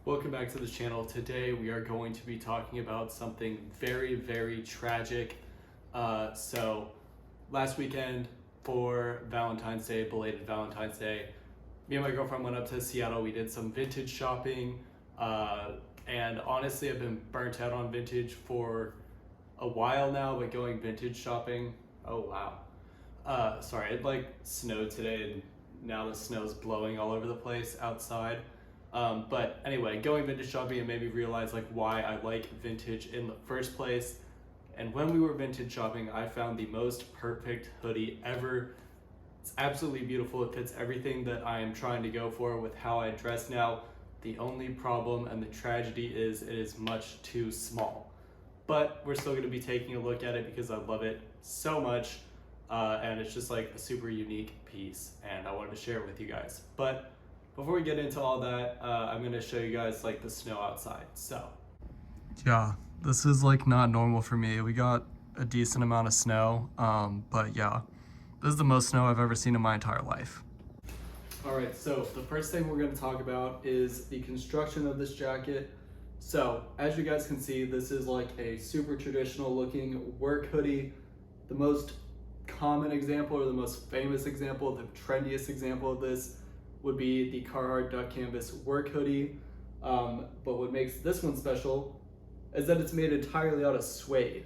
Welcome back to the channel. Today we are going to be talking about something very, very tragic. So last weekend for Valentine's Day, belated Valentine's Day, me and my girlfriend went up to Seattle. We did some vintage shopping, and honestly I've been burnt out on vintage for a while now, but going vintage shopping, oh wow. Sorry, it like snowed today and now the snow's blowing all over the place outside. But anyway, going vintage shopping, it made me realize like why I like vintage in the first place. And when we were vintage shopping, I found the most perfect hoodie ever. It's absolutely beautiful. It fits everything that I am trying to go for with how I dress now. The only problem and the tragedy is it is much too small. But we're still going to be taking a look at it because I love it so much. And it's just like a super unique piece, and I wanted to share it with you guys. But before we get into all that, I'm gonna show you guys like the snow outside. So yeah, this is like not normal for me. We got a decent amount of snow, but yeah, this is the most snow I've ever seen in my entire life. All right, so the first thing we're gonna talk about is the construction of this jacket. So as you guys can see, this is like a super traditional looking work hoodie. The most common example, or the most famous example, the trendiest example of this would be the Carhartt duck canvas work hoodie. But what makes this one special is that it's made entirely out of suede,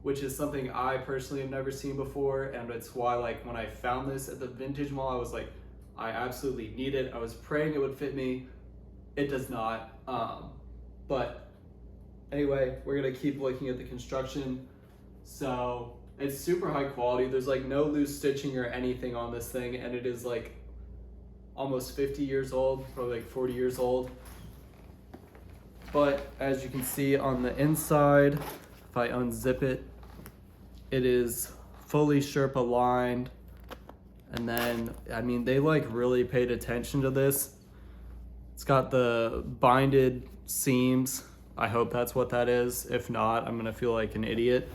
which is something I personally have never seen before. And it's why like when I found this at the vintage mall, I was like, I absolutely need it. I was praying it would fit me. It does not. But anyway, we're gonna keep looking at the construction. So it's super high quality. There's like no loose stitching or anything on this thing. And it is like almost 50 years old, probably like 40 years old. But as you can see on the inside, if I unzip it, it is fully Sherpa lined. And then, I mean, they like really paid attention to this. It's got the binded seams. I hope that's what that is. If not, I'm gonna feel like an idiot.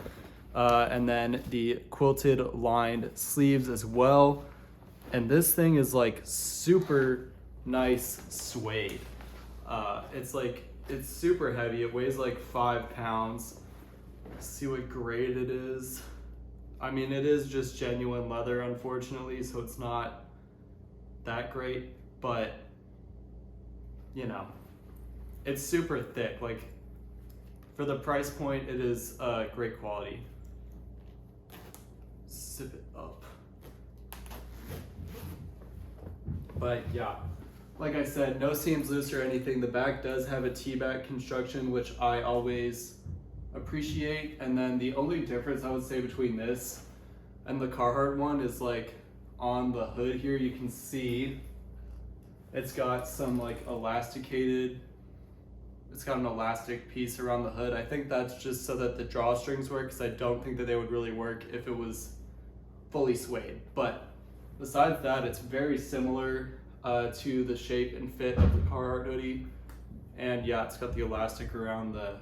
And then the quilted lined sleeves as well. And this thing is like super nice suede. It's super heavy. It weighs like 5 pounds. Let's see what grade it is. I mean, it is just genuine leather, unfortunately, so it's not that great, but you know, it's super thick. Like for the price point, it is great quality. Zip it up. But yeah, like I said, no seams loose or anything. The back does have a T-back construction, which I always appreciate. And then the only difference I would say between this and the Carhartt one is like on the hood here, you can see it's got some like elasticated, it's got an elastic piece around the hood. I think that's just so that the drawstrings work, because I don't think that they would really work if it was fully suede. But besides that, it's very similar to the shape and fit of the Carhartt hoodie. And yeah, it's got the elastic around the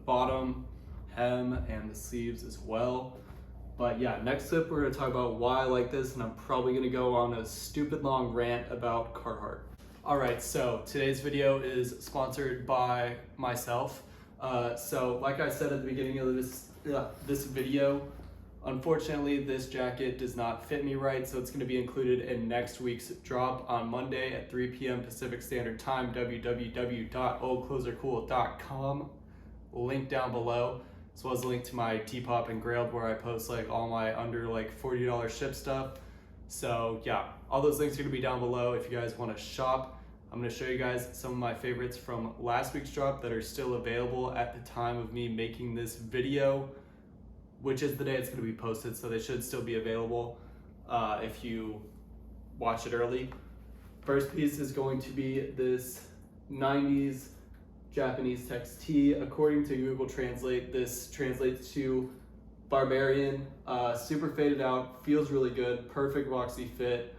bottom hem and the sleeves as well. But yeah, next up we're gonna talk about why I like this, and I'm probably gonna go on a stupid long rant about Carhartt. All right, so today's video is sponsored by myself. So like I said at the beginning of this video, unfortunately, this jacket does not fit me right, so it's going to be included in next week's drop on Monday at 3 p.m. Pacific Standard Time, www.oldclothesarcool.com. Link down below, as well as a link to my Depop and Grailed, where I post like all my under like $40 ship stuff. So yeah, all those links are going to be down below if you guys want to shop. I'm going to show you guys some of my favorites from last week's drop that are still available at the time of me making this video, which is the day it's going to be posted, so they should still be available if you watch it early. First piece is going to be this 90s Japanese text tee. According to Google Translate, this translates to barbarian, super faded out, feels really good, perfect boxy fit.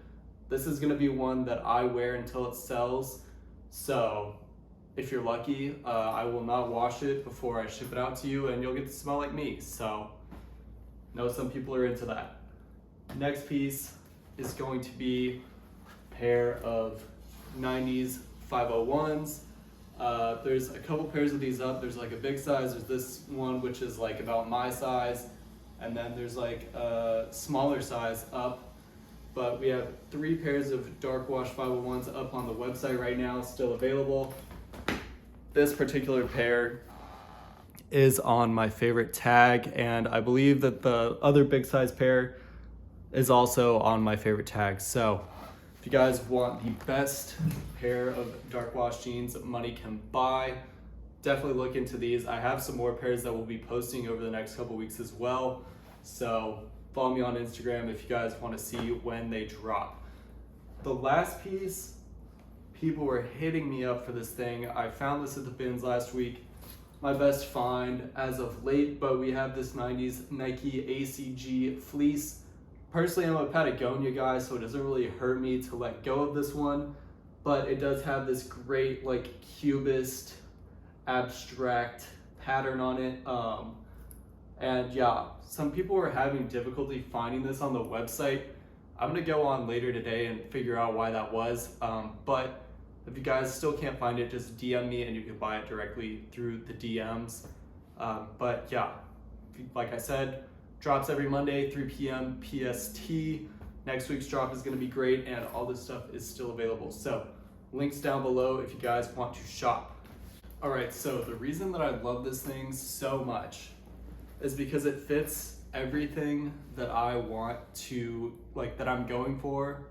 This is going to be one that I wear until it sells, so if you're lucky, I will not wash it before I ship it out to you, and you'll get to smell like me. So know some people are into that. Next piece is going to be a pair of 90s 501s. There's a couple pairs of these up. There's like a big size, there's this one which is like about my size, and then there's like a smaller size up. But we have 3 pairs of dark wash 501s up on the website right now, still available. This particular pair is on my favorite tag, and I believe that the other big size pair is also on my favorite tag. So if you guys want the best pair of dark wash jeans that money can buy, definitely look into these. I have some more pairs that we'll be posting over the next couple weeks as well. So follow me on Instagram if you guys want to see when they drop. The last piece, people were hitting me up for this thing. I found this at the bins last week. My best find as of late, but we have this 90s Nike ACG fleece. Personally, I'm a Patagonia guy, so it doesn't really hurt me to let go of this one, but it does have this great like cubist abstract pattern on it. And yeah, some people were having difficulty finding this on the website. I'm gonna go on later today and figure out why that was. But if you guys still can't find it, just DM me and you can buy it directly through the DMs. But yeah, like I said, drops every Monday, 3 p.m. PST. Next week's drop is gonna be great, and all this stuff is still available. So links down below if you guys want to shop. All right, so the reason that I love this thing so much is because it fits everything that I want to, like, that I'm going for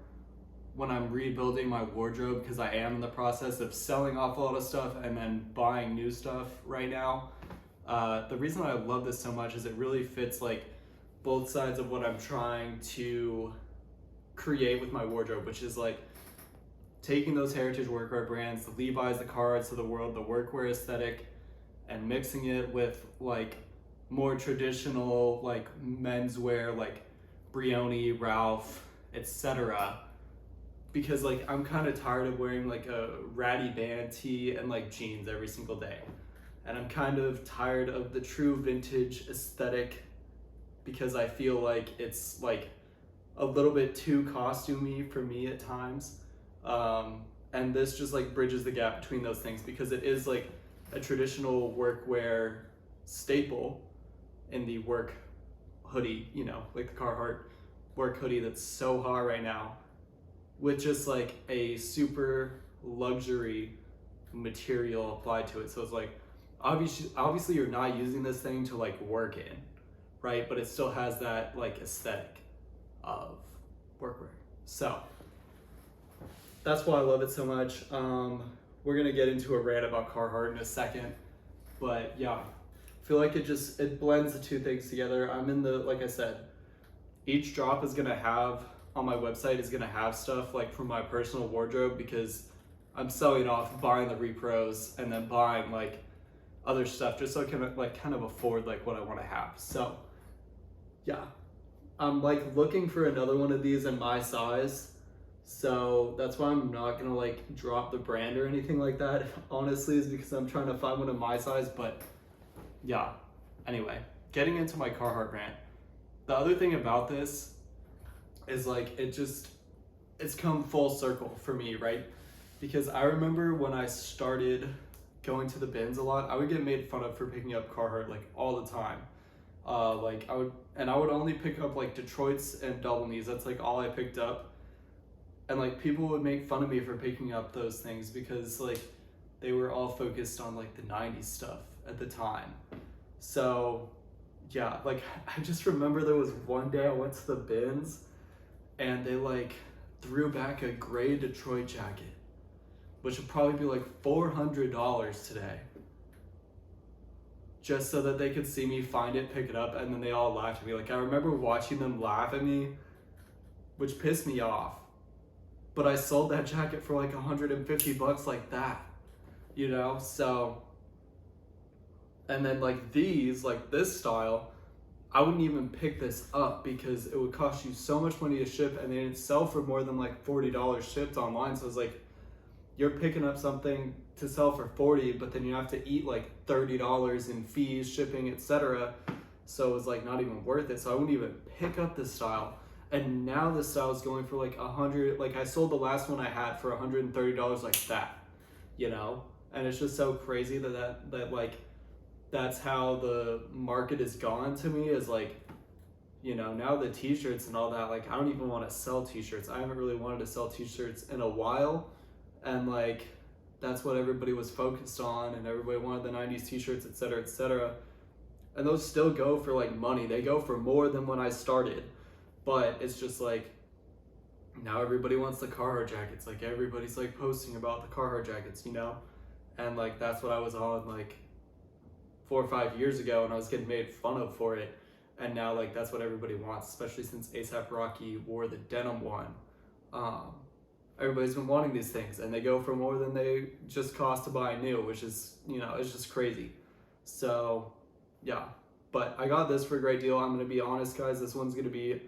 when I'm rebuilding my wardrobe, because I am in the process of selling off a lot of stuff and then buying new stuff right now. The reason I love this so much is it really fits like both sides of what I'm trying to create with my wardrobe, which is like taking those heritage workwear brands, the Levi's, the Carhartts of the world, the workwear aesthetic, and mixing it with like more traditional like menswear like Brioni, Ralph, etc. Because like I'm kind of tired of wearing like a ratty band tee and like jeans every single day, and I'm kind of tired of the true vintage aesthetic because I feel like it's like a little bit too costumey for me at times. And this just like bridges the gap between those things, because it is like a traditional workwear staple in the work hoodie, you know, like the Carhartt work hoodie that's so hot right now, with just like a super luxury material applied to it. So it's like, obviously you're not using this thing to like work in, right? But it still has that like aesthetic of workwear. So that's why I love it so much. We're gonna get into a rant about Carhartt in a second, but yeah, I feel like it blends the two things together. I'm in the, like I said, each drop is gonna have, on my website is gonna have stuff like from my personal wardrobe, because I'm selling off, buying the repros, and then buying like other stuff just so I can like kind of afford like what I want to have. So yeah, I'm like looking for another one of these in my size. So that's why I'm not gonna like drop the brand or anything like that, honestly, is because I'm trying to find one of my size. But yeah, anyway, getting into my Carhartt rant. The other thing about this is like it's come full circle for me, right? Because I remember when I started going to the bins a lot, I would get made fun of for picking up Carhartt like all the time. Like I would only pick up like Detroit's and double knees. That's like all I picked up. And like people would make fun of me for picking up those things because like they were all focused on like the 90s stuff at the time. So yeah, like I just remember there was one day I went to the bins and they like threw back a gray Detroit jacket, which would probably be like $400 today, just so that they could see me find it, pick it up, and then they all laughed at me. Like I remember watching them laugh at me, which pissed me off. But I sold that jacket for like $150 like that, you know? So, and then like these, like this style, I wouldn't even pick this up because it would cost you so much money to ship, and they didn't sell for more than like $40 shipped online. So it's like, you're picking up something to sell for $40, but then you have to eat like $30 in fees, shipping, etc. So it was like not even worth it. So I wouldn't even pick up this style. And now this style is going for like $100. Like I sold the last one I had for $130 like that, you know? And it's just so crazy that like that's how the market has gone to me, is like, you know, now the t-shirts and all that, like I don't even want to sell t-shirts. I haven't really wanted to sell t-shirts in a while, and like that's what everybody was focused on, and everybody wanted the 90s t-shirts, etc., etc. And those still go for like money. They go for more than when I started, but it's just like now everybody wants the Carhartt jackets. Like everybody's like posting about the Carhartt jackets, you know? And like that's what I was on like 4 or 5 years ago, and I was getting made fun of for it. And now like that's what everybody wants, especially since A$AP Rocky wore the denim one. Everybody's been wanting these things, and they go for more than they just cost to buy new, which is, you know, it's just crazy. So yeah, but I got this for a great deal. I'm gonna be honest, guys, this one's gonna be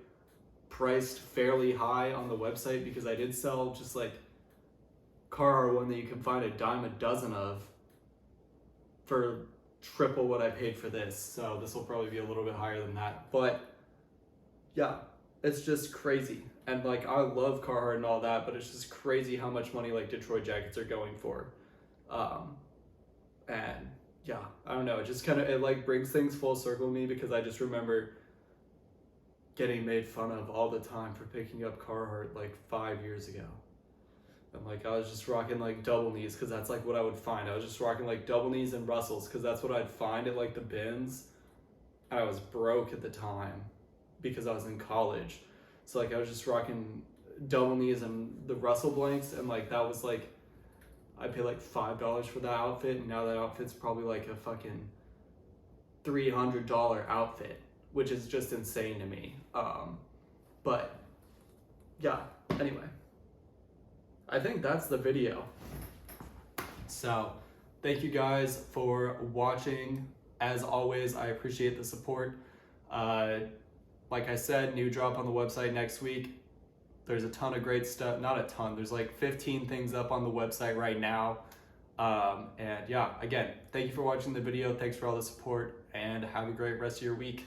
priced fairly high on the website, because I did sell just like Carhartt one that you can find a dime a dozen of for triple what I paid for this. So this will probably be a little bit higher than that, but yeah, it's just crazy. And like I love Carhartt and all that, but it's just crazy how much money like Detroit jackets are going for. And yeah, I don't know, it just kind of, it like brings things full circle to me, because I just remember getting made fun of all the time for picking up Carhartt like 5 years ago. And like I was just rocking like double knees, because that's like what I would find. I was just rocking like double knees and Russells, because that's what I'd find at like the bins. And I was broke at the time because I was in college. So like I was just rocking double knees and the Russell blanks, and like that was like, I paid like $5 for that outfit, and now that outfit's probably like a fucking $300 outfit, which is just insane to me. But yeah, anyway, I think that's the video. So thank you guys for watching. As always, I appreciate the support. Like I said, new drop on the website next week. There's a ton of great stuff. Not a ton, there's like 15 things up on the website right now. And yeah, again, thank you for watching the video. Thanks for all the support, and have a great rest of your week.